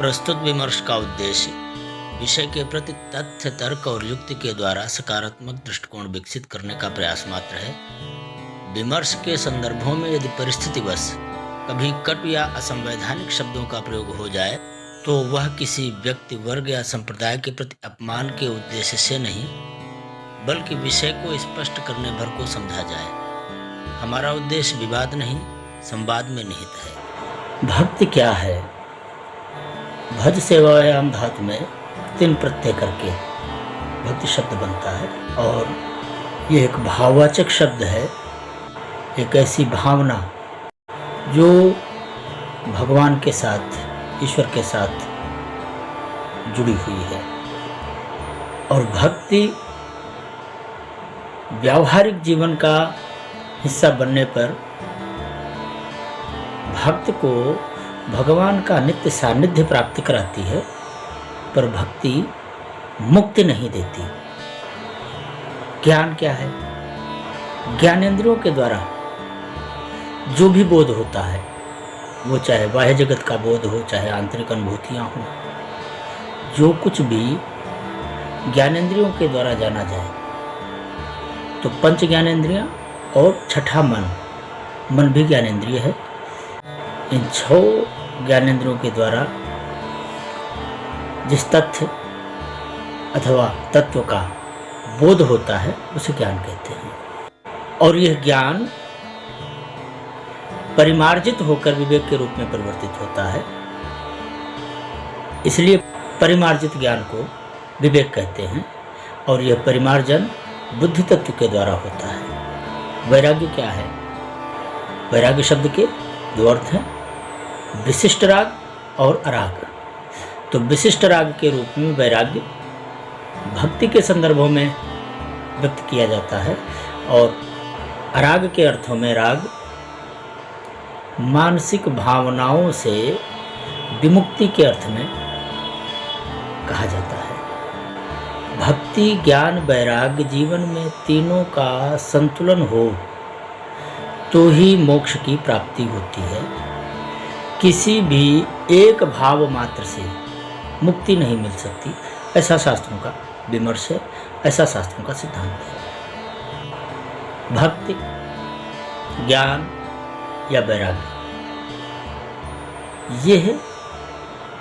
प्रस्तुत विमर्श का उद्देश्य विषय के प्रति तथ्य, तर्क और युक्ति के द्वारा सकारात्मक दृष्टिकोण विकसित करने का प्रयास मात्र है। विमर्श के संदर्भों में यदि परिस्थितिवश कभी कटु या असंवैधानिक शब्दों का प्रयोग हो जाए तो वह किसी व्यक्ति, वर्ग या संप्रदाय के प्रति अपमान के उद्देश्य से नहीं, बल्कि विषय को स्पष्ट करने भर को समझा जाए। हमारा उद्देश्य विवाद नहीं, संवाद में निहित है। भक्ति क्या है? भज सेवायाम धातु में 3 प्रत्यय करके भक्ति शब्द बनता है और ये एक भाववाचक शब्द है। एक ऐसी भावना जो भगवान के साथ, ईश्वर के साथ जुड़ी हुई है। और भक्ति व्यावहारिक जीवन का हिस्सा बनने पर भक्त को भगवान का नित्य सानिध्य प्राप्त कराती है, पर भक्ति मुक्ति नहीं देती। ज्ञान क्या है? ज्ञानेंद्रियों के द्वारा जो भी बोध होता है, वो चाहे बाह्य जगत का बोध हो, चाहे आंतरिक अनुभूतियाँ हों, जो कुछ भी ज्ञानेंद्रियों के द्वारा जाना जाए, तो पंच ज्ञानेंद्रियाँ और छठा मन भी ज्ञानेंद्रिय है। इन 6 ज्ञानेंद्रियों के द्वारा जिस तथ्य अथवा तत्व का बोध होता है उसे ज्ञान कहते हैं। और यह ज्ञान परिमार्जित होकर विवेक के रूप में परिवर्तित होता है, इसलिए परिमार्जित ज्ञान को विवेक कहते हैं। और यह परिमार्जन बुद्धि तत्व के द्वारा होता है। वैराग्य क्या है? वैराग्य शब्द के 2 अर्थ हैं, विशिष्ट राग और अराग। तो विशिष्ट राग के रूप में वैराग्य भक्ति के संदर्भों में व्यक्त किया जाता है और अराग के अर्थों में राग मानसिक भावनाओं से विमुक्ति के अर्थ में कहा जाता है। भक्ति, ज्ञान, वैराग्य जीवन में तीनों का संतुलन हो तो ही मोक्ष की प्राप्ति होती है। किसी भी एक भाव मात्र से मुक्ति नहीं मिल सकती, ऐसा शास्त्रों का विमर्श है, ऐसा शास्त्रों का सिद्धांत है। भक्ति, ज्ञान या वैराग्य यह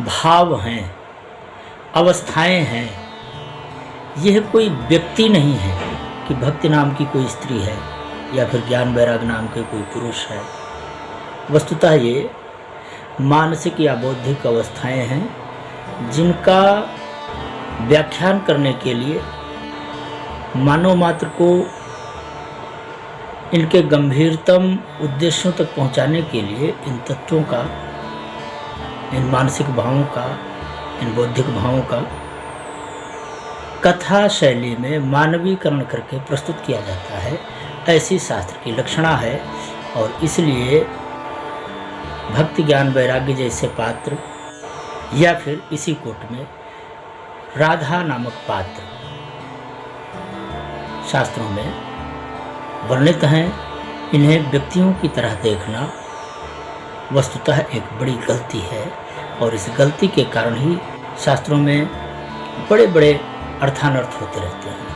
भाव हैं, अवस्थाएं हैं। यह कोई व्यक्ति नहीं है कि भक्ति नाम की कोई स्त्री है या फिर ज्ञान वैराग नाम के कोई पुरुष है। वस्तुतः ये मानसिक या बौद्धिक अवस्थाएं हैं जिनका व्याख्यान करने के लिए मानव मात्र को इनके गंभीरतम उद्देश्यों तक पहुंचाने के लिए इन तत्वों का, इन मानसिक भावों का, इन बौद्धिक भावों का कथा शैली में मानवीकरण करके प्रस्तुत किया जाता है। ऐसी शास्त्र की लक्षणा है और इसलिए भक्ति, ज्ञान, वैराग्य जैसे पात्र या फिर इसी कोट में राधा नामक पात्र शास्त्रों में वर्णित हैं। इन्हें व्यक्तियों की तरह देखना वस्तुतः एक बड़ी गलती है और इस गलती के कारण ही शास्त्रों में बड़े बड़े अर्थानर्थ होते रहते हैं।